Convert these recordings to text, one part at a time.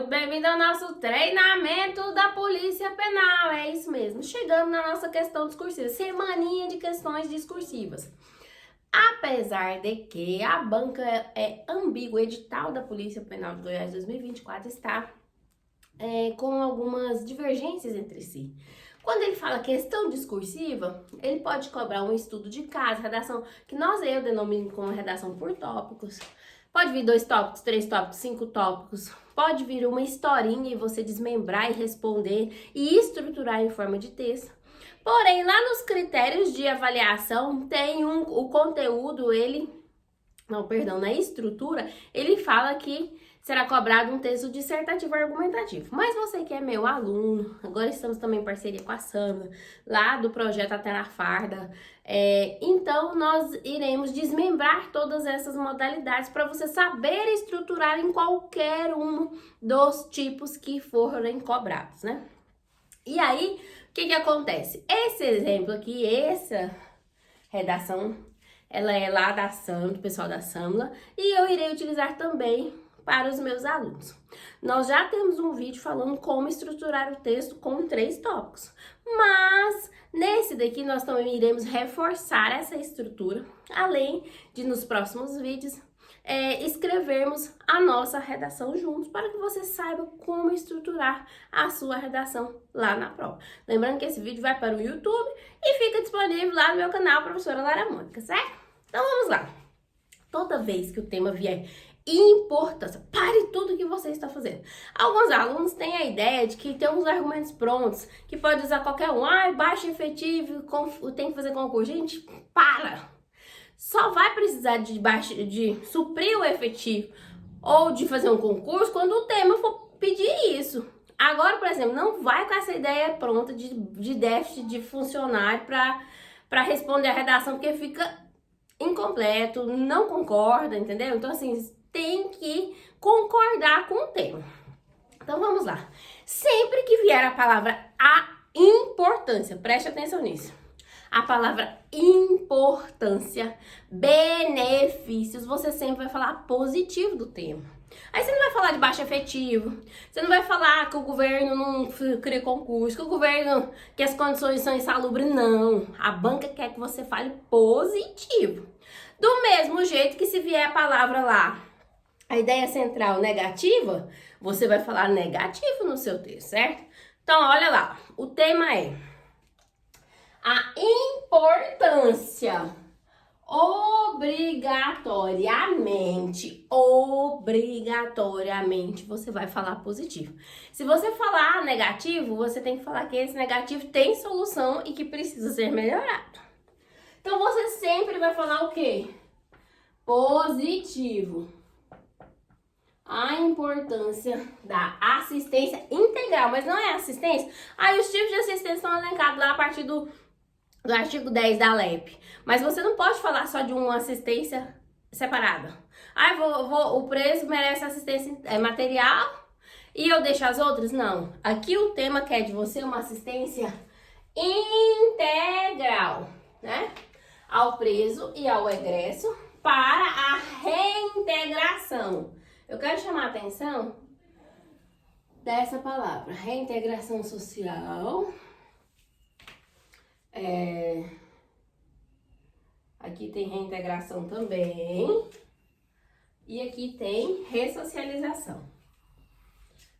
muito bem-vindo ao nosso treinamento da Polícia Penal. É isso mesmo, chegando na nossa questão discursiva, semaninha de questões discursivas. Apesar de que a banca é ambígua, o edital da Polícia Penal de Goiás 2024 está com algumas divergências entre si. Quando ele fala questão discursiva, ele pode cobrar um estudo de caso, redação, que eu denomino como redação por tópicos. Pode vir 2 tópicos, 3 tópicos, 5 tópicos. Pode vir uma historinha e você desmembrar e responder e estruturar em forma de texto. Porém, lá nos critérios de avaliação, tem o conteúdo, na estrutura, ele fala que será cobrado um texto dissertativo argumentativo. Mas você que é meu aluno, agora estamos também em parceria com a Samla, lá do projeto Até na Farda, então nós iremos desmembrar todas essas modalidades para você saber estruturar em qualquer um dos tipos que forem cobrados, né? E aí, o que acontece? Esse exemplo aqui, essa redação, ela é lá da Samla, do pessoal da Samla, e eu irei utilizar também para os meus alunos. Nós já temos um vídeo falando como estruturar o texto com 3 tópicos, mas nesse daqui nós também iremos reforçar essa estrutura, além de nos próximos vídeos escrevermos a nossa redação juntos, para que você saiba como estruturar a sua redação lá na prova. Lembrando que esse vídeo vai para o YouTube e fica disponível lá no meu canal, Professora Lara Mônica, certo? Então vamos lá. Toda vez que o tema vier importância, pare tudo que você está fazendo. Alguns alunos têm a ideia de que tem uns argumentos prontos, que pode usar qualquer um, baixo efetivo, tem que fazer concurso. Gente, para! Só vai precisar de suprir o efetivo ou de fazer um concurso quando o tema for pedir isso. Agora, por exemplo, não vai com essa ideia pronta de déficit de funcionário para responder a redação, porque fica incompleto, não concorda, entendeu? Então, assim, tem que concordar com o tema. Então, vamos lá. Sempre que vier a palavra a importância, preste atenção nisso. A palavra importância, benefícios, você sempre vai falar positivo do tema. Aí você não vai falar de baixo efetivo, você não vai falar que o governo não cria concurso, que as condições são insalubres, não. A banca quer que você fale positivo. Do mesmo jeito que se vier a palavra lá, a ideia central negativa, você vai falar negativo no seu texto, certo? Então, olha lá, o tema é a importância. Obrigatoriamente, você vai falar positivo. Se você falar negativo, você tem que falar que esse negativo tem solução e que precisa ser melhorado. Então, você sempre vai falar o quê? Positivo. A importância da assistência integral, mas não é assistência. Aí os tipos de assistência estão elencados lá a partir do artigo 10 da LEP. Mas você não pode falar só de uma assistência separada. O preso merece assistência material e eu deixo as outras? Não. Aqui o tema quer de você uma assistência integral, né? Ao preso e ao egresso para a reintegração. Eu quero chamar a atenção dessa palavra, reintegração social. Aqui tem reintegração também. E aqui tem ressocialização.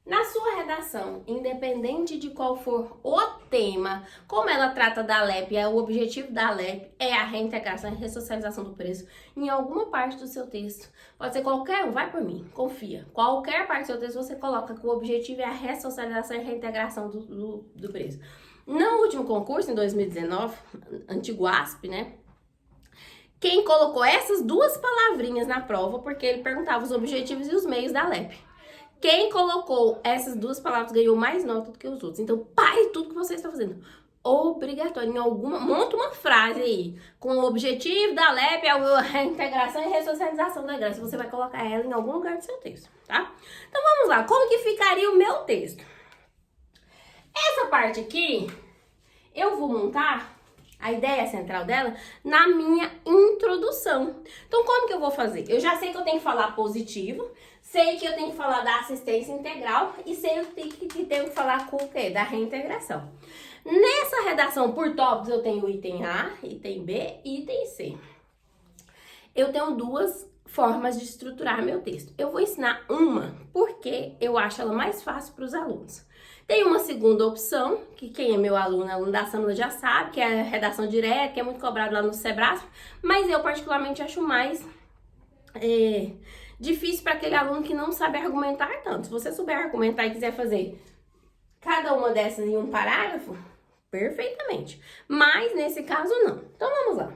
Na sua redação, independente de qual for o tema, como ela trata da LEP, o objetivo da LEP é a reintegração e ressocialização do preso, em alguma parte do seu texto, pode ser qualquer um, vai por mim, confia, qualquer parte do seu texto você coloca que o objetivo é a ressocialização e reintegração do preso. No último concurso, em 2019, antigo ASP, né? Quem colocou essas 2 palavrinhas na prova, porque ele perguntava os objetivos e os meios da LEP. Quem colocou essas 2 palavras ganhou mais nota do que os outros. Então, pare tudo que você está fazendo. Obrigatório. Monta uma frase aí. Com o objetivo da LEP, a reintegração e ressocialização da graça. Você vai colocar ela em algum lugar do seu texto, tá? Então, vamos lá. Como que ficaria o meu texto? Essa parte aqui, eu vou montar a ideia central dela na minha introdução. Então, como que eu vou fazer? Eu já sei que eu tenho que falar positivo, sei que eu tenho que falar da assistência integral e sei que tenho que falar com o quê? Da reintegração. Nessa redação por tópicos eu tenho item A, item B e item C. Eu tenho duas formas de estruturar meu texto. Eu vou ensinar uma porque eu acho ela mais fácil para os alunos. Tem uma segunda opção, que quem é meu aluno da Samila já sabe, que é a redação direta, que é muito cobrado lá no Sebrasp, mas eu particularmente acho mais difícil para aquele aluno que não sabe argumentar tanto. Se você souber argumentar e quiser fazer cada uma dessas em um parágrafo, perfeitamente. Mas nesse caso não. Então vamos lá.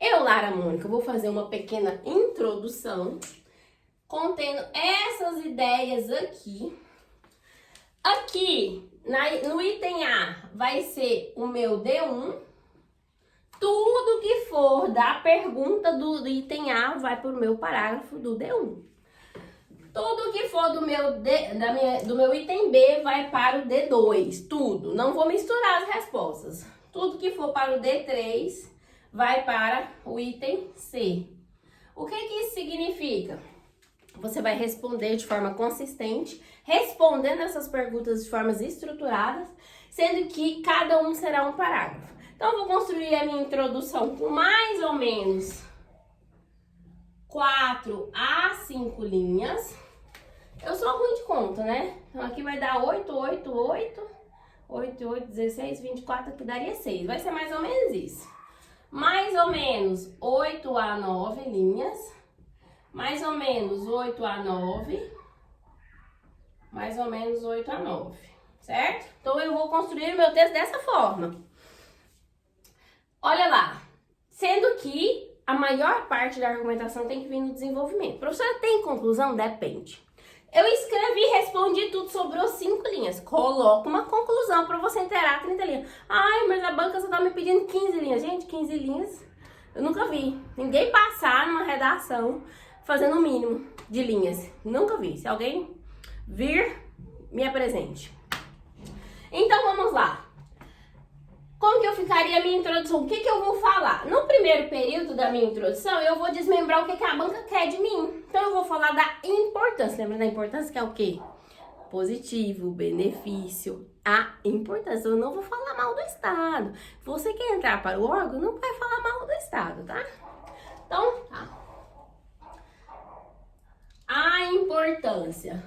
Eu, Lara Mônica, vou fazer uma pequena introdução contendo essas ideias aqui. Aqui, no item A, vai ser o meu D1. Tudo que for da pergunta do item A vai para o meu parágrafo do D1. Tudo que for do meu item B vai para o D2. Tudo. Não vou misturar as respostas. Tudo que for para o D3 vai para o item C. O que isso significa? Você vai responder de forma consistente, respondendo essas perguntas de formas estruturadas, sendo que cada um será um parágrafo. Então, eu vou construir a minha introdução com mais ou menos 4 a 5 linhas. Eu sou ruim de conta, né? Então, aqui vai dar 8, 8, 8, 8, 8, 16, 24, aqui daria 6. Vai ser mais ou menos isso. Mais ou menos 8 a 9 linhas. Mais ou menos 8 a 9. Mais ou menos 8 a 9. Certo? Então, eu vou construir o meu texto dessa forma. Olha lá. Sendo que a maior parte da argumentação tem que vir no desenvolvimento. Professora, tem conclusão? Depende. Eu escrevi e respondi tudo, sobrou 5 linhas. Coloca uma conclusão para você inteirar 30 linhas. Ai, mas a banca só tá me pedindo 15 linhas. Gente, 15 linhas eu nunca vi. Ninguém passar numa redação fazendo o mínimo de linhas. Nunca vi. Se alguém vir, me apresente. Então, vamos lá. Como que eu ficaria a minha introdução? O que eu vou falar? No primeiro período da minha introdução, eu vou desmembrar o que a banca quer de mim. Então, eu vou falar da importância. Lembra da importância que é o quê? Positivo, benefício, a importância. Eu não vou falar mal do Estado. Você quer entrar para o órgão, não vai falar mal do Estado, tá? Então, tá. A importância.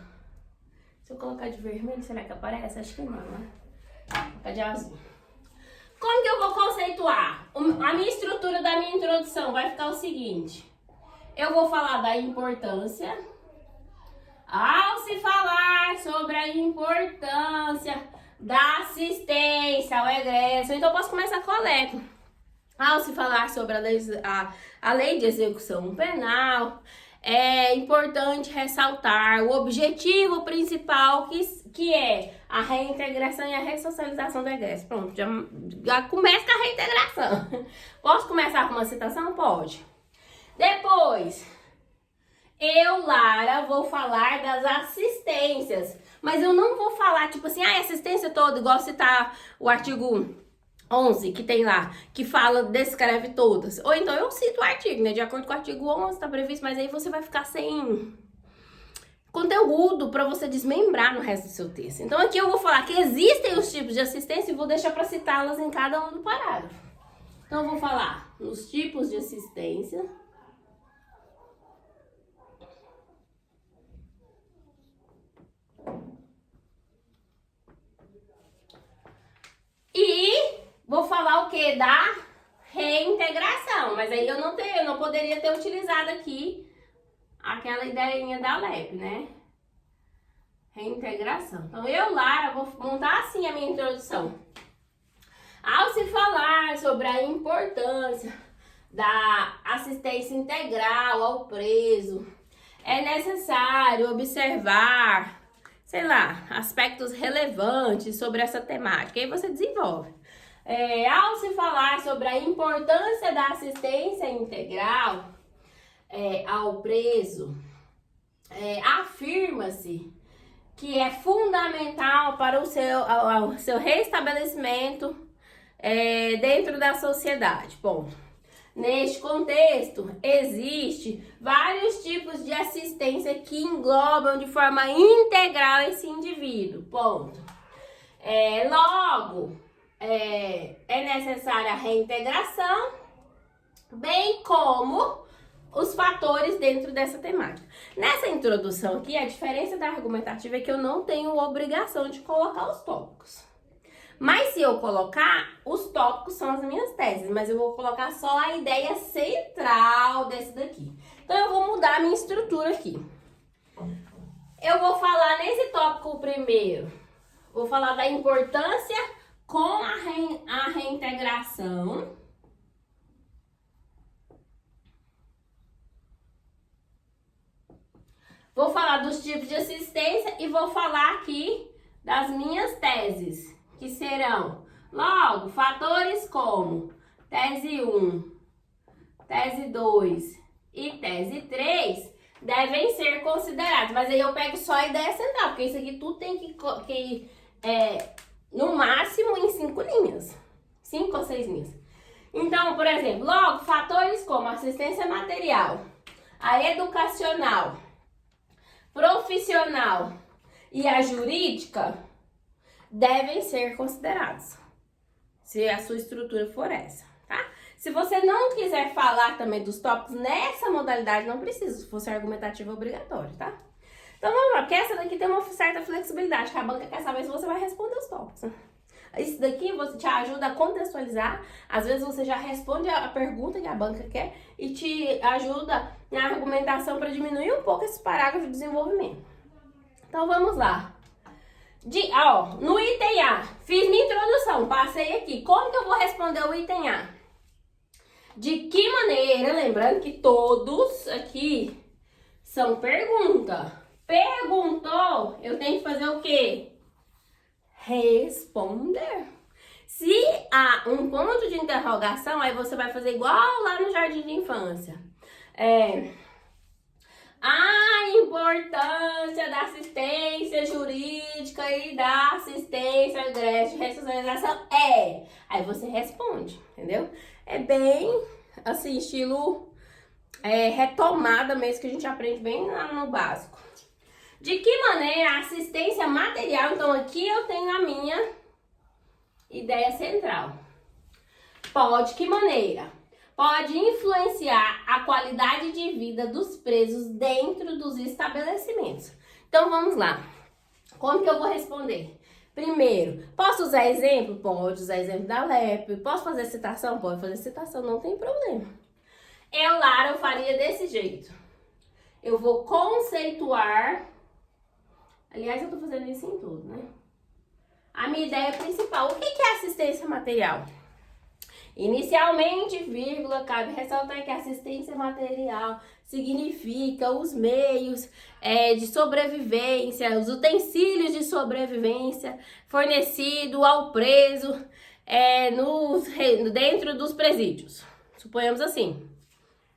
Se eu colocar de vermelho, será que aparece? Acho que não, né? Vou colocar de azul. Como que eu vou conceituar? A minha estrutura da minha introdução vai ficar o seguinte. Eu vou falar da importância. Ao se falar sobre a importância da assistência ao egresso, então eu posso começar com a LEP. Ao se falar sobre a lei de execução penal, é importante ressaltar o objetivo principal que é a reintegração e a ressocialização do egresso. Pronto, já começa com a reintegração. Posso começar com uma citação? Pode. Depois, eu, Lara, vou falar das assistências. Mas eu não vou falar, tipo assim, assistência toda, igual citar o artigo 11 que tem lá, que fala, descreve todas. Ou então eu cito o artigo, né? De acordo com o artigo 11 tá previsto, mas aí você vai ficar sem conteúdo para você desmembrar no resto do seu texto. Então aqui eu vou falar que existem os tipos de assistência e vou deixar para citá-las em cada um do parágrafo. Então eu vou falar nos tipos de assistência. E vou falar o que? Da reintegração. Mas aí eu não poderia ter utilizado aqui aquela ideinha da LEP, né? Reintegração. Então eu, Lara, vou montar assim a minha introdução. Ao se falar sobre a importância da assistência integral ao preso, é necessário observar, sei lá, aspectos relevantes sobre essa temática. Aí você desenvolve. Ao se falar sobre a importância da assistência integral ao preso, afirma-se que é fundamental para o seu restabelecimento dentro da sociedade. Ponto. Neste contexto, existe vários tipos de assistência que englobam de forma integral esse indivíduo. Ponto. Logo, é necessária a reintegração, bem como os fatores dentro dessa temática. Nessa introdução aqui, a diferença da argumentativa é que eu não tenho obrigação de colocar os tópicos. Mas se eu colocar, os tópicos são as minhas teses, mas eu vou colocar só a ideia central desse daqui. Então eu vou mudar a minha estrutura aqui. Eu vou falar nesse tópico primeiro, vou falar da importância com a reintegração. Vou falar dos tipos de assistência e vou falar aqui das minhas teses, que serão, logo, fatores como tese 1, tese 2 e tese 3 devem ser considerados. Mas aí eu pego só a ideia central, porque isso aqui tudo tem que no máximo em 5 linhas, 5 ou 6 linhas. Então, por exemplo, logo, fatores como assistência material, a educacional, profissional e a jurídica devem ser considerados, se a sua estrutura for essa, tá? Se você não quiser falar também dos tópicos nessa modalidade, não precisa, se fosse argumentativa obrigatório, tá? Então vamos lá, porque essa daqui tem uma certa flexibilidade, que a banca quer saber se você vai responder os tópicos. Isso daqui você te ajuda a contextualizar, às vezes você já responde a pergunta que a banca quer e te ajuda na argumentação para diminuir um pouco esse parágrafo de desenvolvimento. Então vamos lá. No item A, fiz minha introdução, passei aqui. Como que eu vou responder o item A? De que maneira, lembrando que todos aqui são pergunta. Perguntou, eu tenho que fazer o quê? Responder. Se há um ponto de interrogação, aí você vai fazer igual lá no jardim de infância. A importância da assistência jurídica e da assistência de ressocialização Aí você responde, entendeu? É bem, assim, estilo retomada mesmo, que a gente aprende bem lá no básico. De que maneira a assistência material, então aqui eu tenho a minha ideia central. Que maneira? Pode influenciar a qualidade de vida dos presos dentro dos estabelecimentos. Então vamos lá. Como que eu vou responder? Primeiro, posso usar exemplo? Pode usar exemplo da LEP. Posso fazer citação? Pode fazer citação, não tem problema. Lara, eu faria desse jeito. Eu vou conceituar. Aliás, eu tô fazendo isso em tudo, né? A minha ideia principal. O que é assistência material? Inicialmente, vírgula, cabe ressaltar que assistência material significa os meios de sobrevivência, os utensílios de sobrevivência fornecido ao preso dentro dos presídios. Suponhamos assim.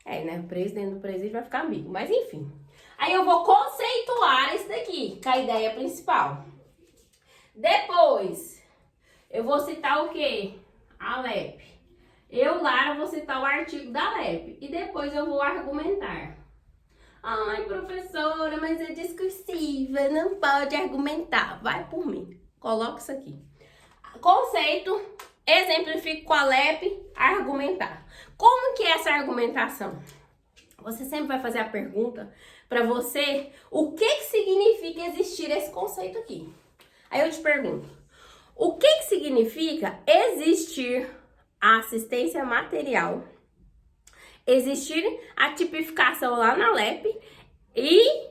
O preso dentro do presídio vai ficar ambíguo, mas enfim. Aí eu vou conceituar isso daqui, com a ideia principal. Depois, eu vou citar o quê? A LEP. Lara, vou citar o artigo da LEP. E depois eu vou argumentar. Ai, professora, mas é discursiva, não pode argumentar. Vai por mim. Coloca isso aqui. Conceito, exemplifico com a LEP, argumentar. Como que é essa argumentação? Você sempre vai fazer a pergunta para você, o que significa existir esse conceito aqui? Aí eu te pergunto, o que significa existir a assistência material, existir a tipificação lá na LEP e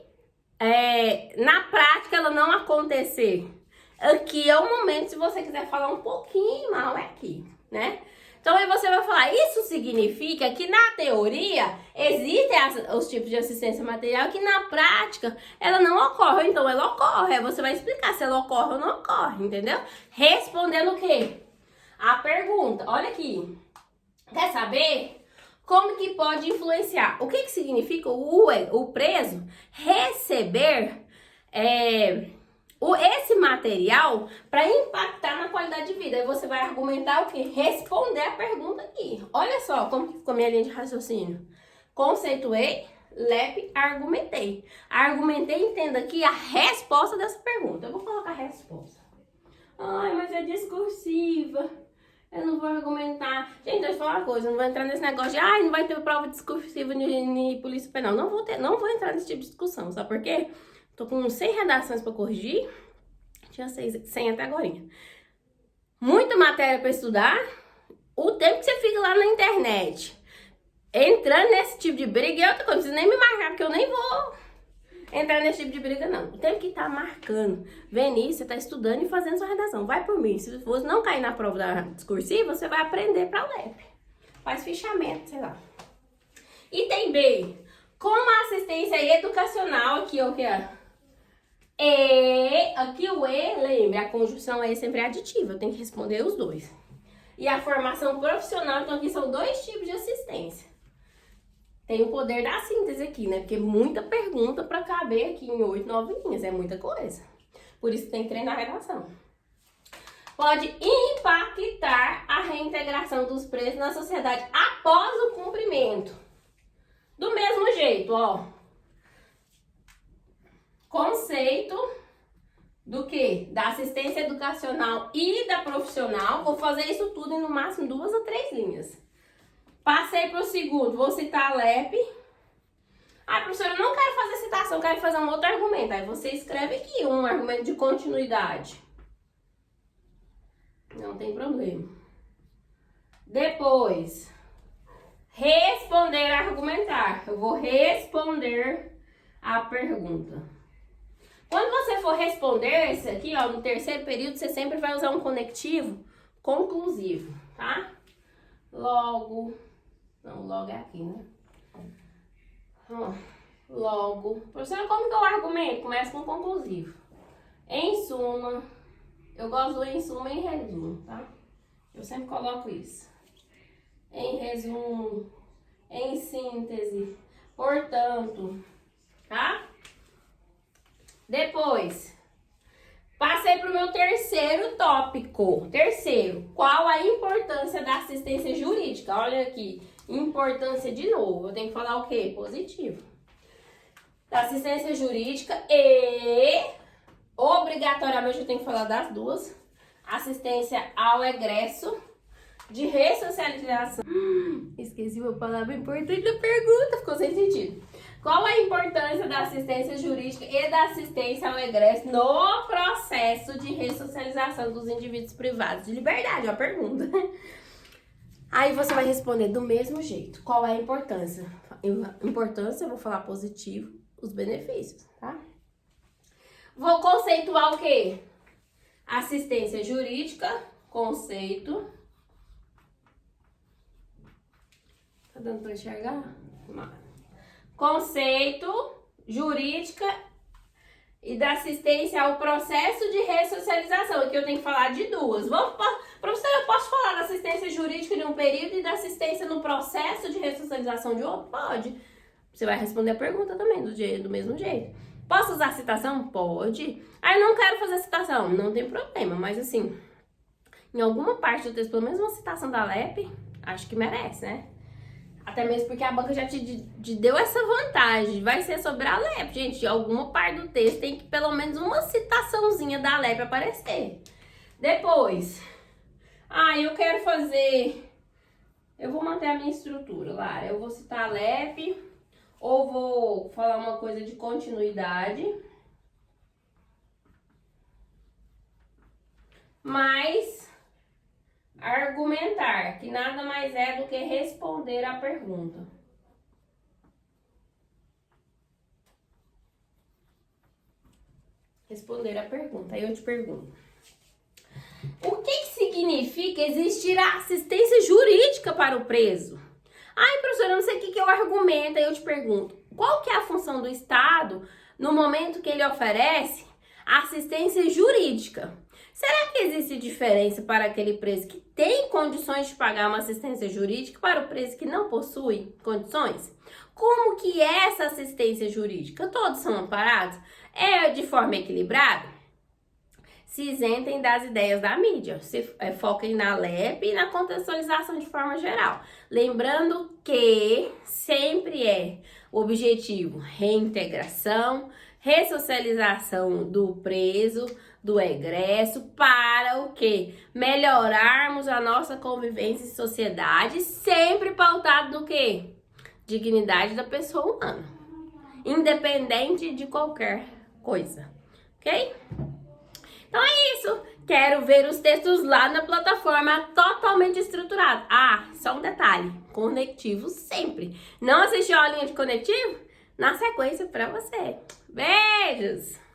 na prática ela não acontecer? Aqui é o momento, se você quiser falar um pouquinho mal, é aqui, né? Então aí você vai falar, isso significa que na teoria existem os tipos de assistência material que na prática ela não ocorre, então ela ocorre. Aí você vai explicar se ela ocorre ou não ocorre, entendeu? Respondendo o quê? A pergunta, olha aqui. Quer saber como que pode influenciar? O que significa o preso receber esse material para impactar na qualidade de vida. Aí você vai argumentar o quê? Responder a pergunta aqui. Olha só como que ficou minha linha de raciocínio. Conceituei, LEP, argumentei. Argumentei, entenda aqui a resposta dessa pergunta. Eu vou colocar a resposta. Ai, mas é discursiva. Eu não vou argumentar. Gente, deixa eu falar uma coisa. Eu não vou entrar nesse negócio de não vai ter prova discursiva de polícia penal. Não vou entrar nesse tipo de discussão. Sabe por quê? Tô com 100 redações para corrigir. Tinha 100 até agora. Muita matéria para estudar. O tempo que você fica lá na internet entrando nesse tipo de briga, eu não preciso nem me marcar, porque eu nem vou entrar nesse tipo de briga, não. O tempo que tá marcando, vendo isso, você tá estudando e fazendo sua redação. Vai por mim. Se você não cair na prova da discursiva, você vai aprender pra LEP. Faz fichamento, sei lá. Item B. Como a assistência educacional, aqui ó, que é aqui o lembre, a conjunção sempre é aditiva, eu tenho que responder os dois. E a formação profissional, então aqui são 2 tipos de assistência. Tem o poder da síntese aqui, né? Porque muita pergunta para caber aqui em 8, 9 linhas, é muita coisa. Por isso tem que treinar a redação. Pode impactar a reintegração dos presos na sociedade após o cumprimento. Do mesmo jeito, ó. Conceito do quê? Da assistência educacional e da profissional. Vou fazer isso tudo em no máximo 2 a 3 linhas. Passei para o segundo, vou citar a LEP. Professora, eu não quero fazer citação, quero fazer um outro argumento. Aí você escreve aqui um argumento de continuidade. Não tem problema. Depois, responder, argumentar. Eu vou responder a pergunta. Quando você for responder esse aqui, ó, no terceiro período, você sempre vai usar um conectivo conclusivo, tá? Logo é aqui, né? Logo. Professora, como que eu argumento? Começa com conclusivo. Em suma, eu gosto do em suma e em resumo, tá? Eu sempre coloco isso. Em resumo, em síntese, portanto, tá? Depois, passei para o meu terceiro tópico. Terceiro, qual a importância da assistência jurídica? Olha aqui, importância de novo. Eu tenho que falar o quê? Positivo. Da assistência jurídica e, obrigatoriamente, eu tenho que falar das duas. Assistência ao egresso de ressocialização. Esqueci uma palavra importante da pergunta, ficou sem sentido. Qual a importância da assistência jurídica e da assistência ao egresso no processo de ressocialização dos indivíduos privados de liberdade? É uma pergunta. Aí você vai responder do mesmo jeito. Qual é a importância? Importância, eu vou falar positivo, os benefícios, tá? Vou conceituar o quê? Assistência jurídica, conceito. Tá dando pra enxergar? Conceito, jurídica e da assistência ao processo de ressocialização. Aqui eu tenho que falar de duas. Professora, eu posso falar da assistência jurídica de um período e da assistência no processo de ressocialização de outro? Pode. Você vai responder a pergunta também do mesmo jeito. Posso usar citação? Pode. Eu não quero fazer citação. Não tem problema, mas assim, em alguma parte do texto, pelo menos uma citação da LEP, acho que merece, né? Até mesmo porque a banca já te deu essa vantagem. Vai ser sobre a LEP, gente. De alguma parte do texto tem que pelo menos uma citaçãozinha da LEP aparecer. Depois, eu quero fazer... Eu vou manter a minha estrutura, Lara. Eu vou citar a LEP, ou vou falar uma coisa de continuidade. Mas... argumentar, que nada mais é do que responder a pergunta. Responder a pergunta. Aí eu te pergunto. O que significa existir a assistência jurídica para o preso? Professora, eu não sei o que eu argumento. Aí eu te pergunto. Qual que é a função do Estado no momento que ele oferece assistência jurídica? Será que existe diferença para aquele preso que tem condições de pagar uma assistência jurídica para o preso que não possui condições? Como que é essa assistência jurídica? Todos são amparados? É de forma equilibrada? se isentem das ideias da mídia, foquem na LEP e na contextualização de forma geral. Lembrando que sempre é o objetivo reintegração, ressocialização do preso, do egresso, para o quê? Melhorarmos a nossa convivência em sociedade, sempre pautado no quê? Dignidade da pessoa humana, independente de qualquer coisa, ok? Então é isso. Quero ver os textos lá na plataforma totalmente estruturados. Ah, só um detalhe. Conectivo sempre. Não assistiu a aulinha de conectivo? Na sequência pra você. Beijos!